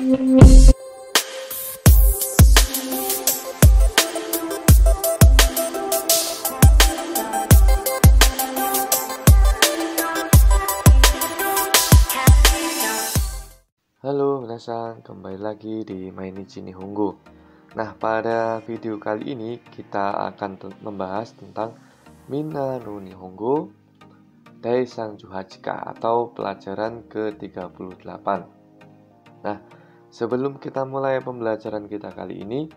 Halo minasan, kembali lagi di Mainichi Nihongo. Nah, pada video kali ini kita akan membahas tentang Minna no Nihongo Daisang Juhachika atau pelajaran ke-38. Nah, sebelum kita mulai pembelajaran kita kali ini,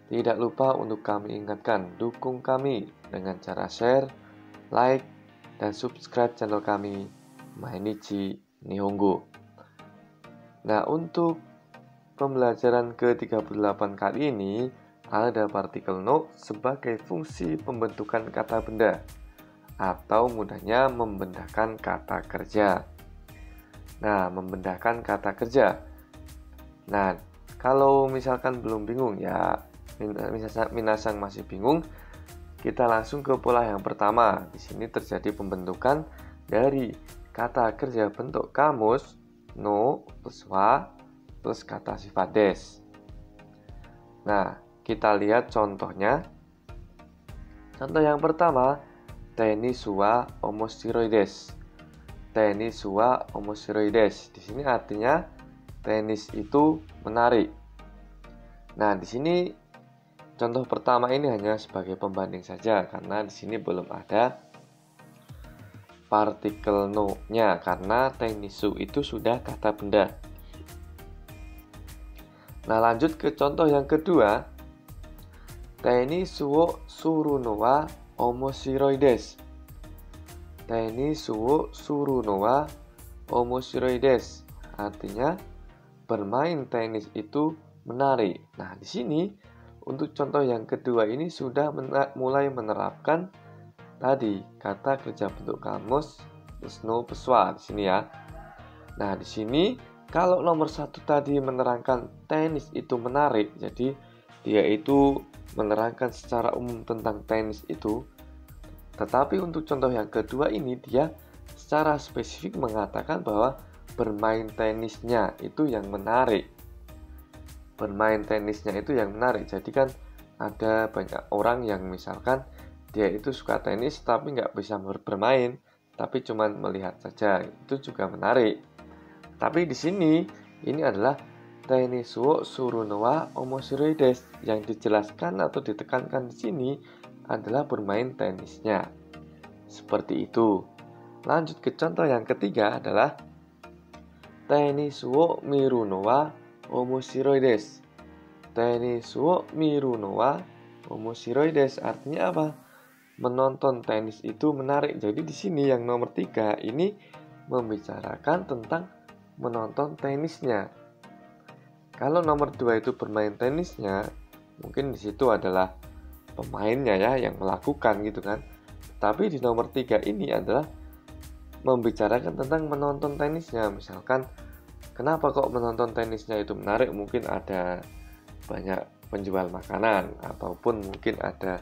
tidak lupa untuk kami ingatkan, dukung kami dengan cara share, like, dan subscribe channel kami Mainichi Nihongo. Nah, untuk pembelajaran ke-38 kali ini ada partikel no sebagai fungsi pembentukan kata benda atau mudahnya membendahkan kata kerja. Nah, membendahkan kata kerja. Nah, kalau misalkan belum bingung ya, minasang masih bingung, kita langsung ke pola yang pertama. Di sini terjadi pembentukan dari kata kerja bentuk kamus no plus wa plus kata sifat des. Nah, kita lihat contohnya. Contoh yang pertama, tenis wa omoshiroides. Tenis wa omoshiroides. Di sini artinya tenis itu menarik. Nah, di sini contoh pertama ini hanya sebagai pembanding saja karena di sini belum ada partikel no-nya karena tenisu itu sudah kata benda. Nah, lanjut ke contoh yang kedua. Tenisu wo suru no wa omoshiroides. Tenisu wo suru no wa omoshiroides. Artinya bermain tenis itu menarik. Nah, di sini untuk contoh yang kedua ini sudah mulai menerapkan tadi kata kerja bentuk kamus plus no plus wa di sini ya. Nah, di sini kalau nomor satu tadi menerangkan tenis itu menarik, jadi dia itu menerangkan secara umum tentang tenis itu. Tetapi untuk contoh yang kedua ini dia secara spesifik mengatakan bahwa bermain tenisnya itu yang menarik. Bermain tenisnya itu yang menarik. Jadi kan ada banyak orang yang misalkan dia itu suka tenis tapi nggak bisa bermain, tapi cuma melihat saja, itu juga menarik. Tapi di sini ini adalah tenis wo suru no wa omoshiroides. Yang dijelaskan atau ditekankan di sini adalah bermain tenisnya. Seperti itu. Lanjut ke contoh yang ketiga adalah tenis wo miru no wa omoshiroides. Tenis wo miru no wa omoshiroides artinya apa? Menonton tenis itu menarik. Jadi di sini yang nomor 3 ini membicarakan tentang menonton tenisnya. Kalau nomor 2 itu bermain tenisnya, mungkin di situ adalah pemainnya ya yang melakukan gitu kan. Tapi di nomor 3 ini adalah membicarakan tentang menonton tenisnya. Misalkan kenapa kok menonton tenisnya itu menarik? Mungkin ada banyak penjual makanan ataupun mungkin ada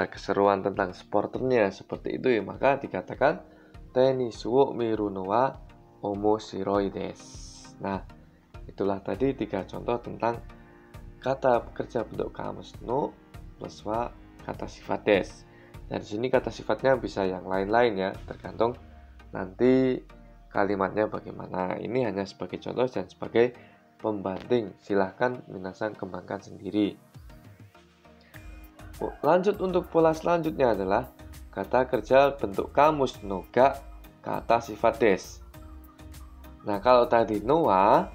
keseruan tentang sporternya seperti itu ya, maka dikatakan tenisu wo miru no wa omoshiroides. Nah, itulah tadi 3 contoh tentang kata kerja bentuk kamus no plus wa kata sifat des. Dan di sini kata sifatnya bisa yang lain-lain ya, tergantung nanti kalimatnya bagaimana. Ini hanya sebagai contoh dan sebagai pembanding. Silahkan minasang kembangkan sendiri. Lanjut untuk pola selanjutnya adalah kata kerja bentuk kamus no ga kata sifat des. Nah, kalau tadi no wa,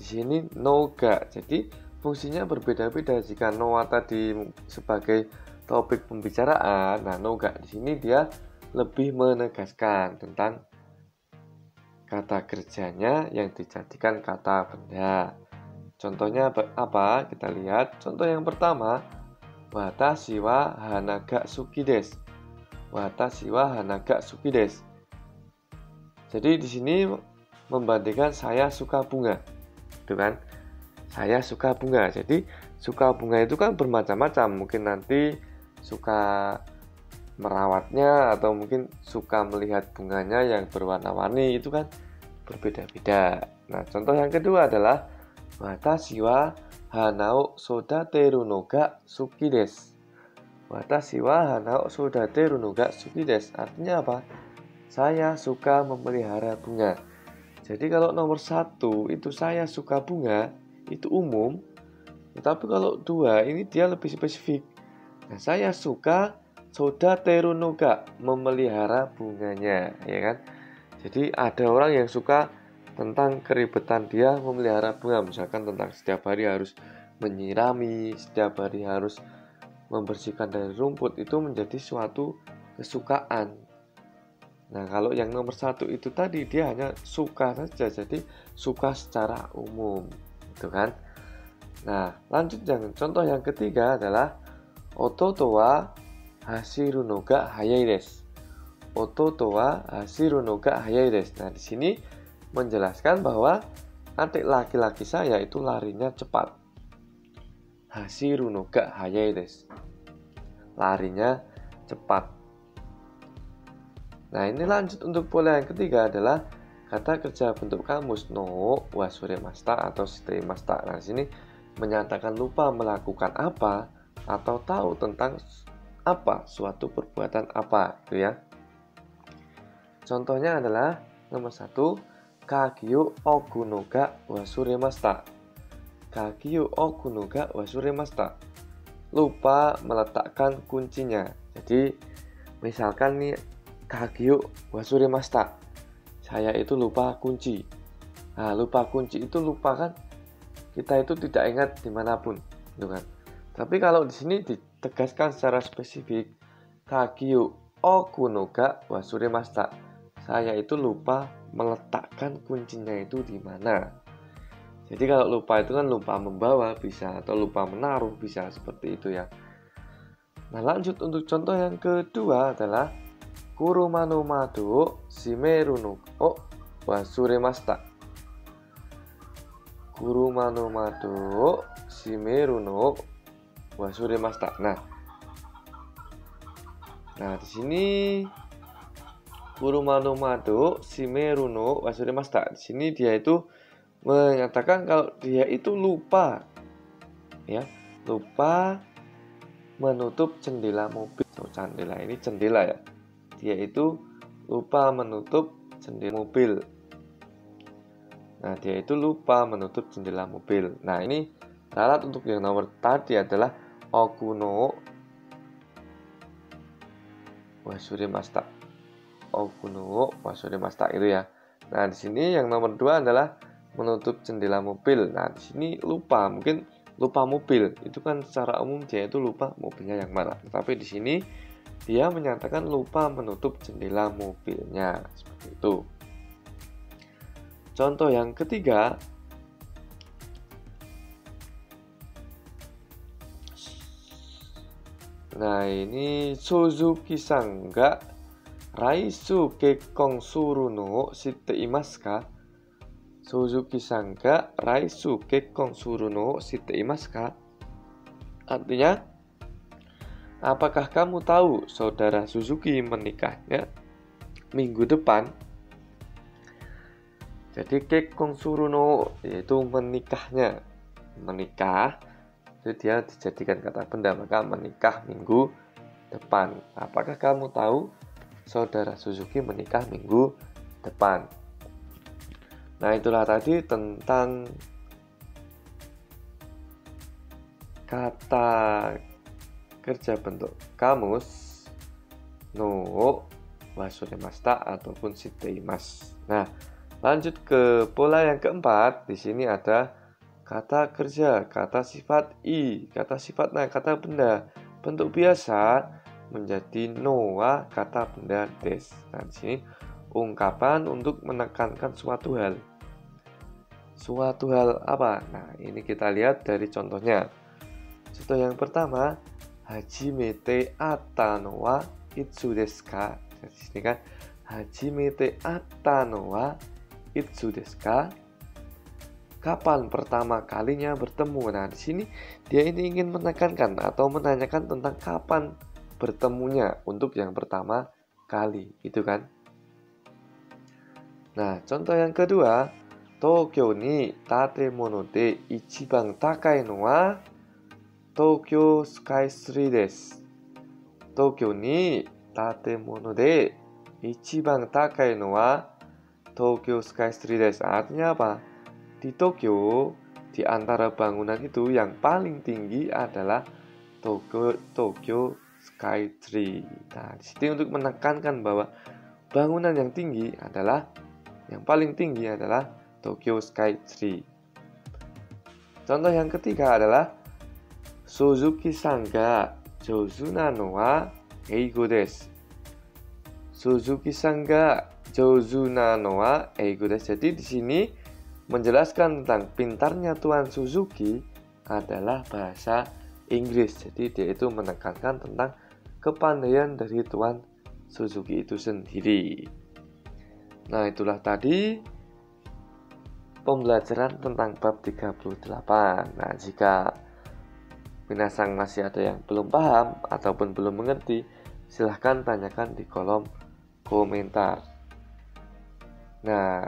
di sini no ga. Jadi fungsinya berbeda-beda. Jika no wa tadi sebagai topik pembicaraan, nah no ga di sini dia lebih menegaskan tentang kata kerjanya yang dijadikan kata benda. Contohnya apa? Kita lihat. Contoh yang pertama, watashi wa hanaga suki desu. Watashi wa hanaga suki desu. Jadi di sini membandingkan saya suka bunga. Itu kan? Saya suka bunga. Jadi suka bunga itu kan bermacam-macam. Mungkin nanti suka merawatnya atau mungkin suka melihat bunganya yang berwarna-warni, itu kan berbeda-beda. Nah, contoh yang kedua adalah watashi wa hanao sodateru no ga suki desu. Watashi wa hanao sodateru no ga suki desu. Artinya apa? Saya suka memelihara bunga. Jadi kalau nomor 1 itu saya suka bunga, itu umum. Tetapi kalau 2 ini dia lebih spesifik. Nah, saya suka sodateru no ga, memelihara bunganya, ya kan? Jadi ada orang yang suka tentang keribetan dia memelihara bunga, misalkan tentang setiap hari harus menyirami, setiap hari harus membersihkan dari rumput, itu menjadi suatu kesukaan. Nah, kalau yang nomor 1 itu tadi dia hanya suka saja, jadi suka secara umum, gitu kan? Nah, lanjut contoh yang ketiga adalah ototo wa hashiru no ga hayai desu. Ototo wa hashiru no ga hayai desu. Nah, di sini menjelaskan bahwa adik laki-laki saya itu larinya cepat. Hashiru no ga hayai desu. Larinya cepat. Nah, ini lanjut untuk pola yang ketiga adalah kata kerja bentuk kamus no wasuremashita atau shiteimashita. Nah, di sini menyatakan lupa melakukan apa atau tahu tentang apa, suatu perbuatan apa, itu ya. Contohnya adalah nomor 1, kagiyo oku no ga wasuremashita. Kagiyo oku no ga wasuremashita. Lupa meletakkan kuncinya. Jadi, misalkan nih, kagiyo wasuremashita. Saya itu lupa kunci. Nah, lupa kunci itu lupa kan? Kita itu tidak ingat dimanapun, gitu kan? Tapi kalau di sini ditegaskan secara spesifik, kagiyo oku no ga wasuremashita. Saya itu lupa meletakkan kuncinya itu di mana. Jadi kalau lupa itu kan lupa membawa bisa, atau lupa menaruh bisa, seperti itu ya. Nah, lanjut untuk contoh yang kedua adalah kuruma no mado shimeru no wasuremashita. Kuruma no mado shimeru no wasuremashita. Nah, di sini kuruma no mado shimeru no wasuremashita. Di sini dia itu menyatakan kalau dia itu lupa, ya, lupa menutup jendela mobil. Jendela ini jendela ya. Dia itu lupa menutup jendela mobil. Nah, dia itu lupa menutup jendela mobil. Nah, ini syarat untuk yang nomor tadi adalah oku no wasuremashita. Oku no wasuremashita itu ya. Nah, di sini yang nomor 2 adalah menutup jendela mobil. Nah, di sini lupa, mungkin lupa mobil. Itu kan secara umum dia itu lupa mobilnya yang mana. Tapi di sini dia menyatakan lupa menutup jendela mobilnya, seperti itu. Contoh yang ketiga, nah ini Suzuki-san ga raisu kekkon suru no shitte imasu ka? Suzuki-san ga raisu kekkon suru no shitte imasu ka? Artinya, apakah kamu tahu saudara Suzuki menikahnya minggu depan? Jadi kekkon suru no yaitu menikahnya. Menikah itu dia dijadikan kata benda, maka menikah minggu depan. Apakah kamu tahu saudara Suzuki menikah minggu depan? Nah, itulah tadi tentang kata kerja bentuk kamus no wasuremashita ataupun shiteimasu. Nah, lanjut ke pola yang keempat. Di sini ada kata kerja, kata sifat i, kata sifat nah, kata benda bentuk biasa menjadi noa kata benda des. Nah, di sini ungkapan untuk menekankan suatu hal. Suatu hal apa? Nah, ini kita lihat dari contohnya. Contoh yang pertama, hajimete atta no wa itsu desu ka? Di sini kan hajimete atta no wa itsu desu ka? Kapan pertama kalinya bertemu? Nah, di sini dia ini ingin menekankan atau menanyakan tentang kapan bertemunya untuk yang pertama kali, itu kan? Nah, contoh yang kedua, Tokyo ni tatemono de ichiban takai no wa Tokyo Skytree desu. Tokyo ni tatemono de ichiban takai no wa Tokyo Skytree desu. Artinya apa? Di Tokyo, di antara bangunan itu yang paling tinggi adalah Tokyo Skytree. Nah, di sini untuk menekankan bahwa bangunan yang paling tinggi adalah Tokyo Skytree. Contoh yang ketiga adalah Suzuki-san ga jouzu na no wa eigo desu. Suzuki-san ga jouzu na no wa eigo desu. Jadi di sini menjelaskan tentang pintarnya Tuan Suzuki adalah bahasa Inggris. Jadi dia itu menekankan tentang kepandaian dari Tuan Suzuki itu sendiri. Nah, itulah tadi pembelajaran tentang bab 38. Nah, jika minasang masih ada yang belum paham ataupun belum mengerti, silahkan tanyakan di kolom komentar. Nah,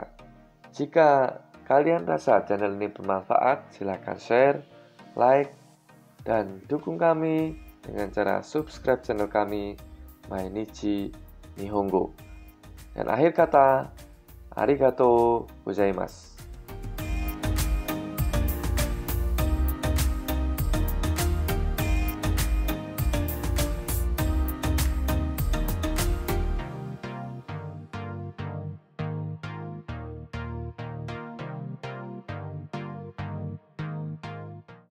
jika kalian rasa channel ini bermanfaat, silahkan share, like, dan dukung kami dengan cara subscribe channel kami, Mainichi Nihongo. Dan akhir kata, arigatou gozaimasu.